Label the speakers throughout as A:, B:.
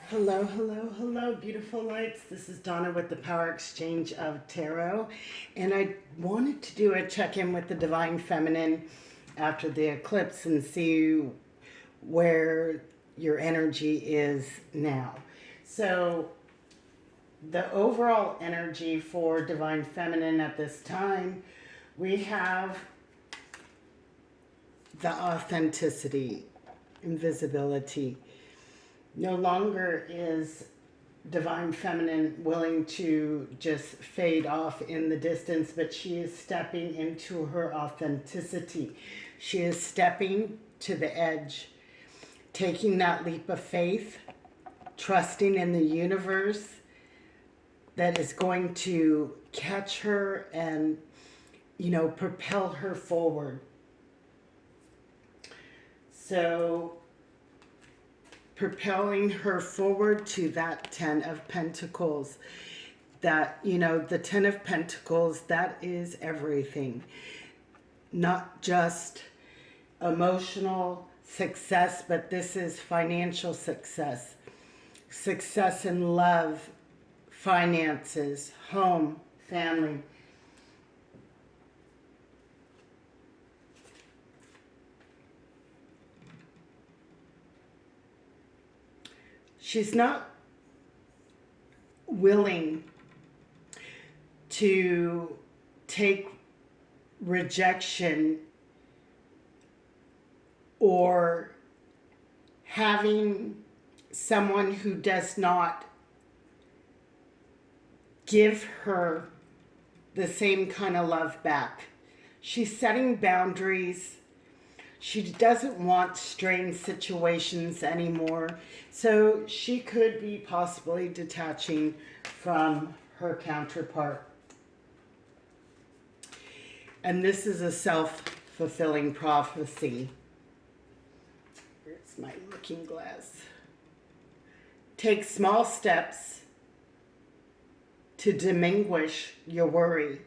A: Hello, hello, hello, beautiful lights. This is Donna with the Power Exchange of Tarot. And I wanted to do a check-in with the Divine Feminine after the eclipse and see where your energy is now. So the overall energy for Divine Feminine at this time, we have the authenticity, invisibility. No longer is Divine Feminine willing to just fade off in the distance, but she is stepping into her authenticity. She is stepping to the edge, taking that leap of faith, trusting in the universe that is going to catch her and, propel her forward. So propelling her forward to that 10 of Pentacles. That, the 10 of Pentacles, that is everything. Not just emotional success, but this is financial success. Success in love, finances, home, family. She's not willing to take rejection or having someone who does not give her the same kind of love back. She's setting boundaries. She doesn't want strained situations anymore. So she could be possibly detaching from her counterpart. And this is a self-fulfilling prophecy. Here's my looking glass. Take small steps to diminish your worry.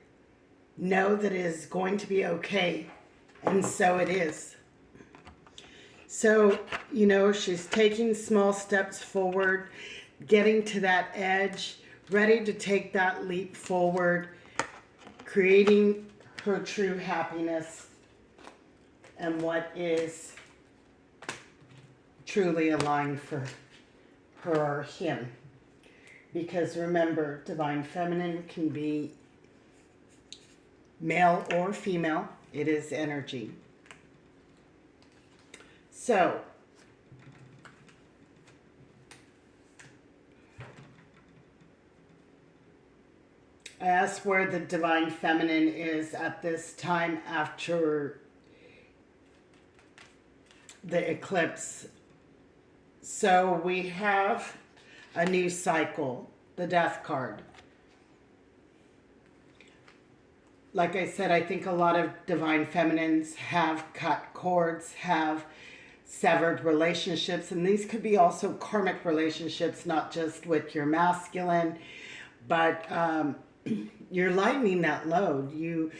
A: Know that it is going to be okay. And so it is. So, she's taking small steps forward, getting to that edge, ready to take that leap forward, creating her true happiness and what is truly aligned for her or him. Because remember, Divine Feminine can be male or female. It is energy. So, I asked where the Divine Feminine is at this time after the eclipse. So we have a new cycle, the Death card. Like I said, I think a lot of Divine Feminines have cut cords, have severed relationships, and these could be also karmic relationships, not just with your masculine, but you're lightening that load. You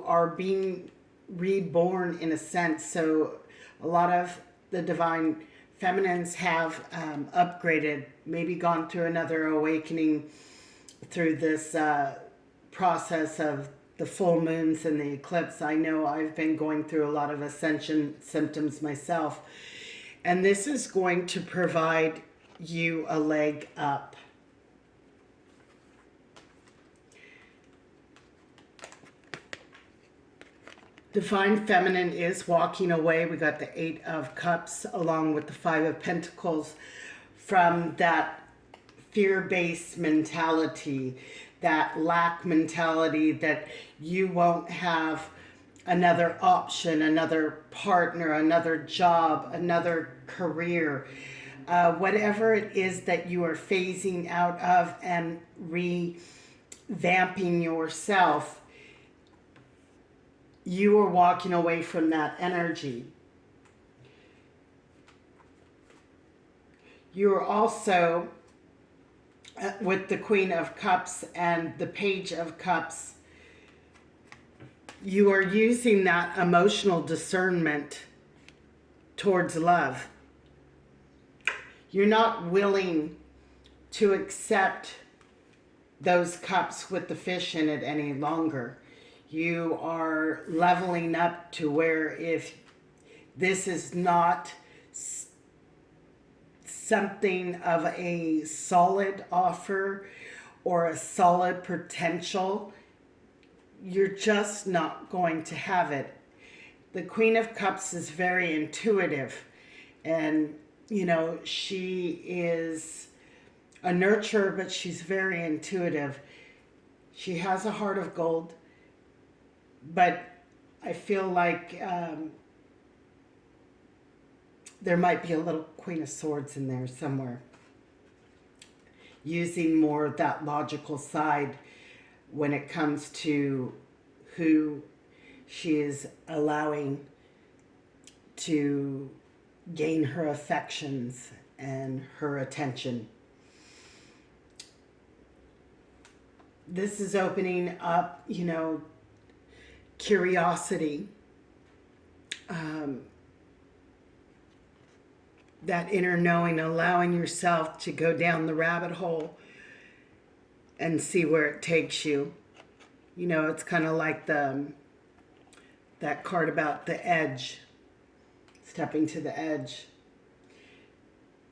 A: are being reborn in a sense. So a lot of the Divine Feminines have upgraded, maybe gone through another awakening through this process of the full moons and the eclipse. I know I've been going through a lot of ascension symptoms myself, and this is going to provide you a leg up. Divine Feminine is walking away. We got the 8 of Cups along with the 5 of Pentacles from that fear-based mentality, that lack mentality, that you won't have another option, another partner, another job, another career. Whatever it is that you are phasing out of and revamping yourself, you are walking away from that energy. You are also, with the Queen of Cups and the Page of Cups, you are using that emotional discernment towards love. you're not willing to accept those cups with the fish in it any longer. You are leveling up to where if this is not something of a solid offer or a solid potential, you're just not going to have it. The Queen of Cups is very intuitive, and she is a nurturer, but she's very intuitive. She has a heart of gold, but I feel like there might be a little Queen of Swords in there somewhere, using more of that logical side when it comes to who she is allowing to gain her affections and her attention. This is opening up, curiosity, that inner knowing, allowing yourself to go down the rabbit hole and see where it takes you. It's kind of like that card about the edge, stepping to the edge.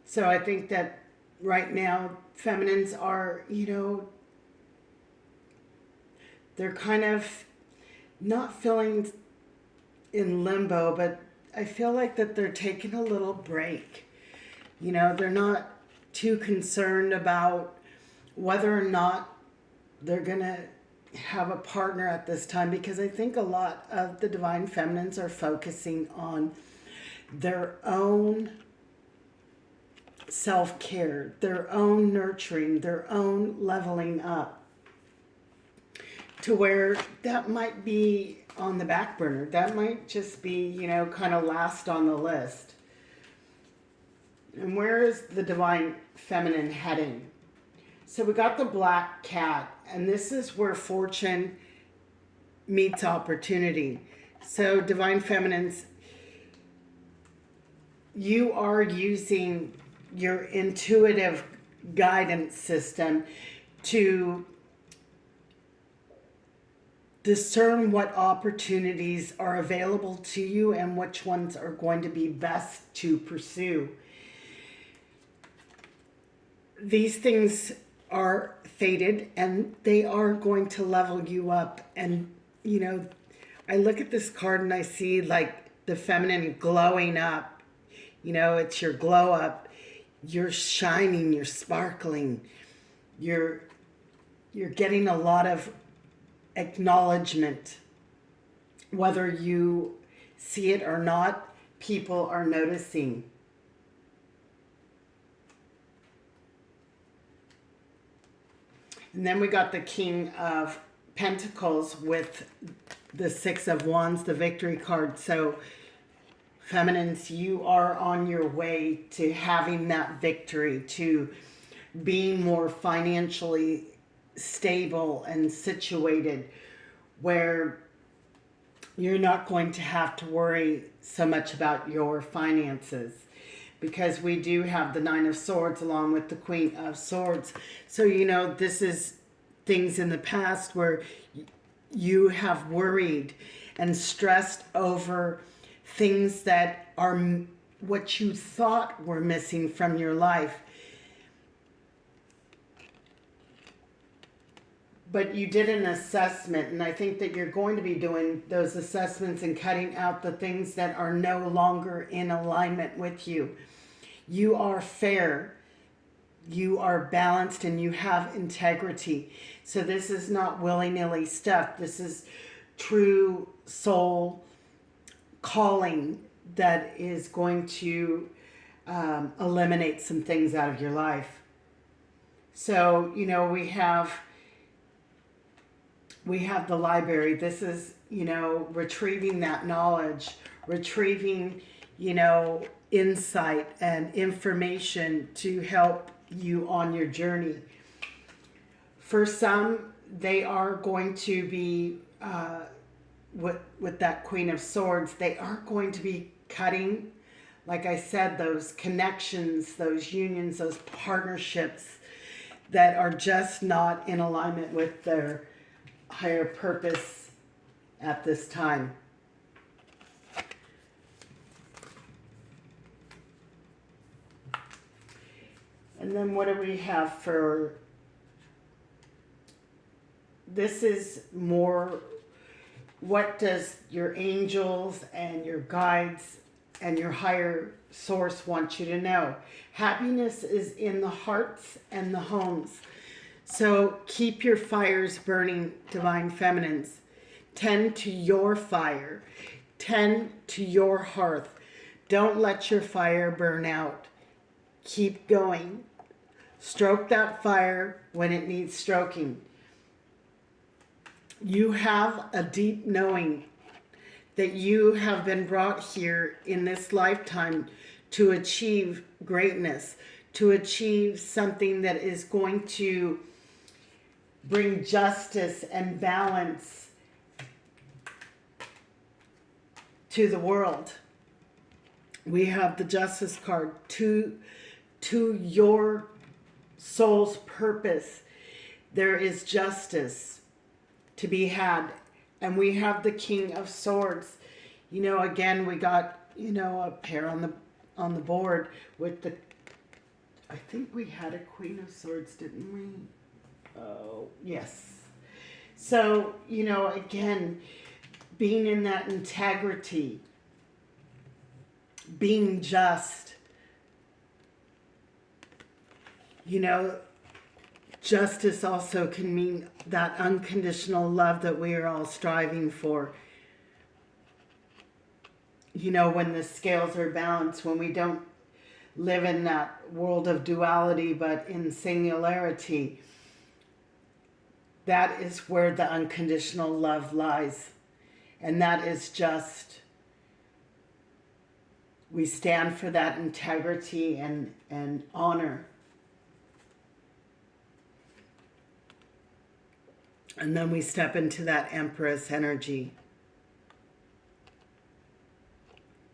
A: So I think that right now, feminines are, they're kind of not feeling in limbo, but I feel like that they're taking a little break. They're not too concerned about whether or not they're going to have a partner at this time, because I think a lot of the divine feminines are focusing on their own self-care, their own nurturing, their own leveling up, to where that might be on the back burner. That might just be, kind of last on the list. And where is the divine feminine heading? So we got the black cat, and this is where fortune meets opportunity. So divine feminines, you are using your intuitive guidance system to discern what opportunities are available to you and which ones are going to be best to pursue. These things are fated, and they are going to level you up. And, I look at this card and I see like the feminine glowing up. It's your glow up. You're shining, you're sparkling. You're getting a lot of acknowledgement. Whether you see it or not, people are noticing. And then we got the King of Pentacles with the Six of Wands, the victory card. So feminines, you are on your way to having that victory, to being more financially stable and situated, where you're not going to have to worry so much about your finances, because we do have the Nine of Swords along with the Queen of Swords. So, this is things in the past where you have worried and stressed over things that are what you thought were missing from your life. But you did an assessment, and I think that you're going to be doing those assessments and cutting out the things that are no longer in alignment with you. You are fair, you are balanced, and you have integrity. So this is not willy-nilly stuff. This is true soul calling that is going to eliminate some things out of your life. So, we have the library. This is, retrieving that knowledge, retrieving, insight and information to help you on your journey. For some, they are going to be, with that Queen of Swords, they are going to be cutting like I said, those connections, those unions, those partnerships that are just not in alignment with their higher purpose at this time. And then what do we have for, this is more, what does your angels and your guides and your higher source want you to know? Happiness is in the hearts and the homes. So keep your fires burning, divine feminines. Tend to your fire. Tend to your hearth. Don't let your fire burn out. Keep going. Stroke that fire when it needs stroking. You have a deep knowing that you have been brought here in this lifetime to achieve greatness, to achieve something that is going to bring justice and balance to the world. We have the justice card to your soul's purpose. There is justice to be had. And we have the King of Swords. You know, again, we got, you know, a pair on the board with the, I think we had a Queen of Swords, didn't we? Oh, yes. So, you know, again, being in that integrity, being just, you know, justice also can mean that unconditional love that we are all striving for. You know, when the scales are balanced, when we don't live in that world of duality, but in singularity, that is where the unconditional love lies. And that is just, we stand for that integrity and honor. And then we step into that Empress energy,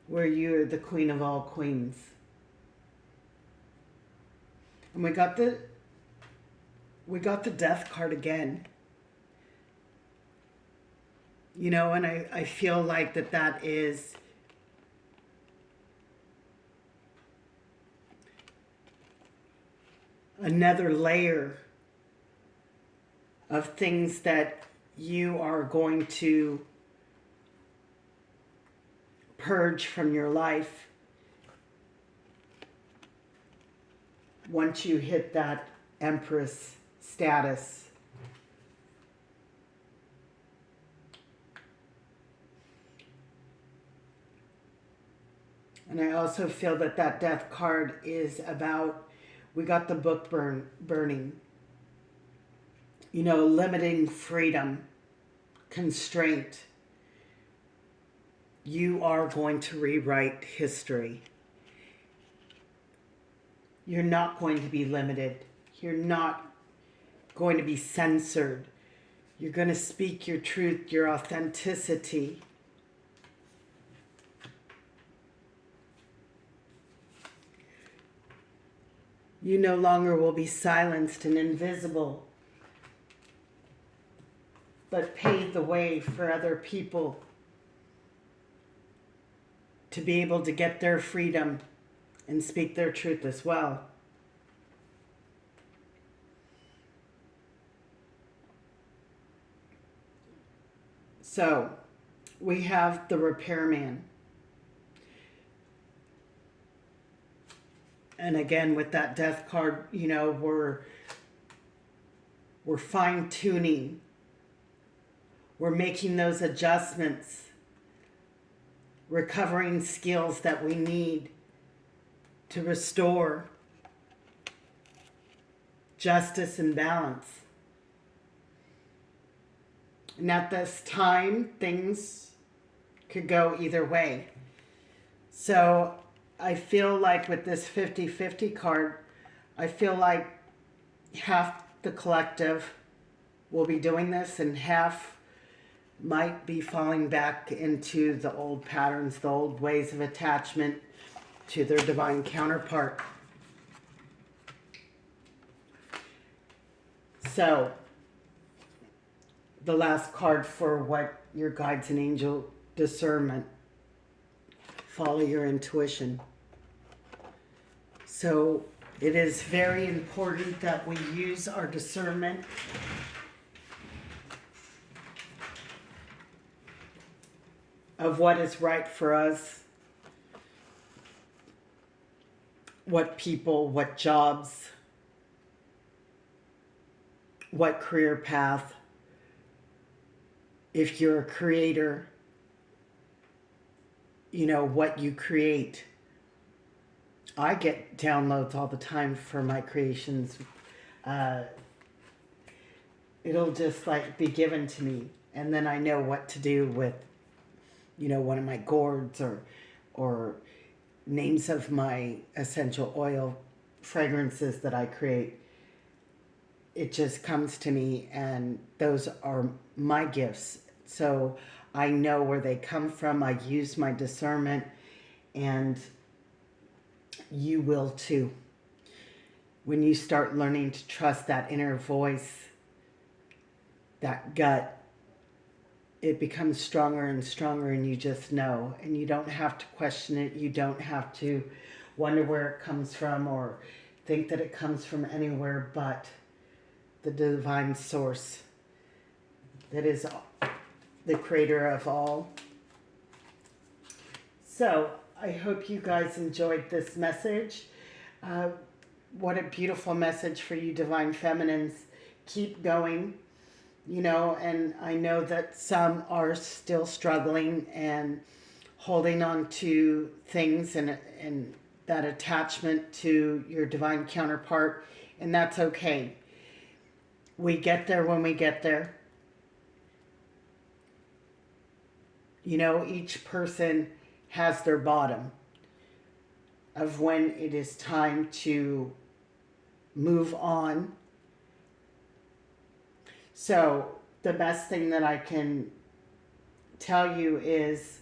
A: where you're the queen of all queens. And we got the Death card again. You know, and I feel like that is another layer of things that you are going to purge from your life once you hit that Empress status. And I also feel that Death card is about, we got the book burning. You know, limiting freedom, constraint. You are going to rewrite history. You're not going to be limited. You're not going to be censored. You're going to speak your truth, your authenticity. You no longer will be silenced and invisible, but pave the way for other people to be able to get their freedom and speak their truth as well. So, we have the Repairman. And again, with that Death card, you know, we're fine-tuning. We're making those adjustments, recovering skills that we need to restore justice and balance. And at this time, things could go either way. So I feel like with this 50-50 card, I feel like half the collective will be doing this and half might be falling back into the old patterns, the old ways of attachment, to their divine counterpart. So, the last card for what your guides and angel discernment. Follow your intuition. So, it is very important that we use our discernment of what is right for us, what people, what jobs, what career path. If you're a creator, you know, what you create. I get downloads all the time for my creations. It'll just like be given to me, and then I know what to do with, you know, one of my gourds or names of my essential oil fragrances that I create. It just comes to me, and those are my gifts. So I know where they come from. I use my discernment, and you will too. When you start learning to trust that inner voice, that gut, it becomes stronger and stronger, and you just know. And you don't have to question it. You don't have to wonder where it comes from or think that it comes from anywhere but the divine source that is the creator of all. So I hope you guys enjoyed this message. What a beautiful message for you, Divine Feminines. Keep going, you know, and I know that some are still struggling and holding on to things and that attachment to your divine counterpart, and that's okay. We get there when we get there. You know, each person has their bottom of when it is time to move on. So the best thing that I can tell you is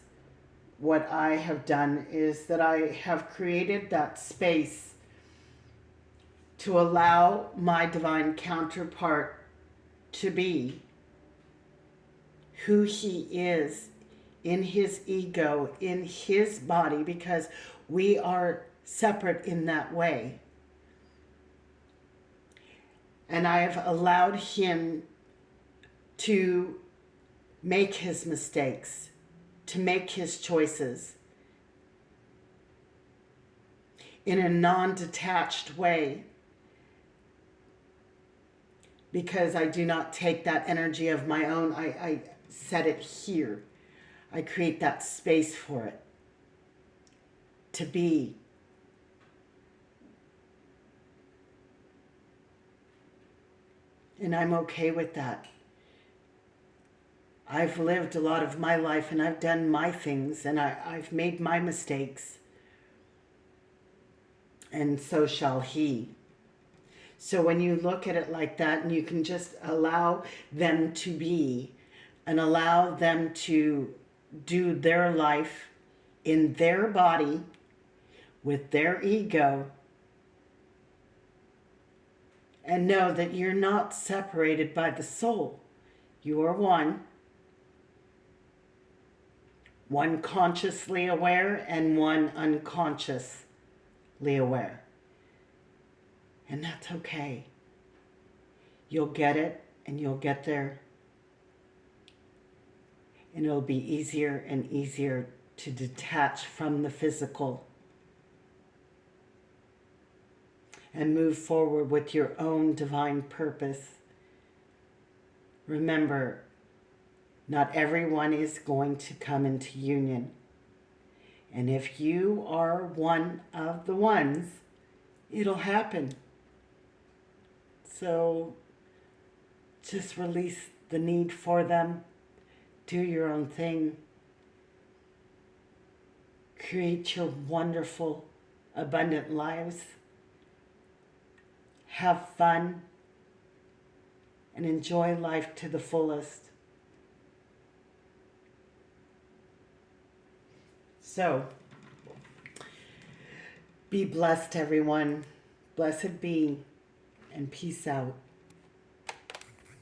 A: what I have done is that I have created that space to allow my divine counterpart to be who he is in his ego, in his body, because we are separate in that way. And I have allowed him to make his mistakes, to make his choices in a non-detached way, because I do not take that energy of my own. I set it here. I create that space for it to be. And I'm okay with that. I've lived a lot of my life, and I've done my things, and I've made my mistakes. And so shall he. So when you look at it like that, and you can just allow them to be and allow them to do their life in their body with their ego, and know that you're not separated by the soul. You are one. One consciously aware and one unconsciously aware. And that's okay. You'll get it, and you'll get there. And it'll be easier and easier to detach from the physical and move forward with your own divine purpose. Remember, not everyone is going to come into union. And if you are one of the ones, it'll happen. So just release the need for them. Do your own thing. Create your wonderful, abundant lives. Have fun and enjoy life to the fullest. So, Be blessed, everyone. Blessed be, and peace out.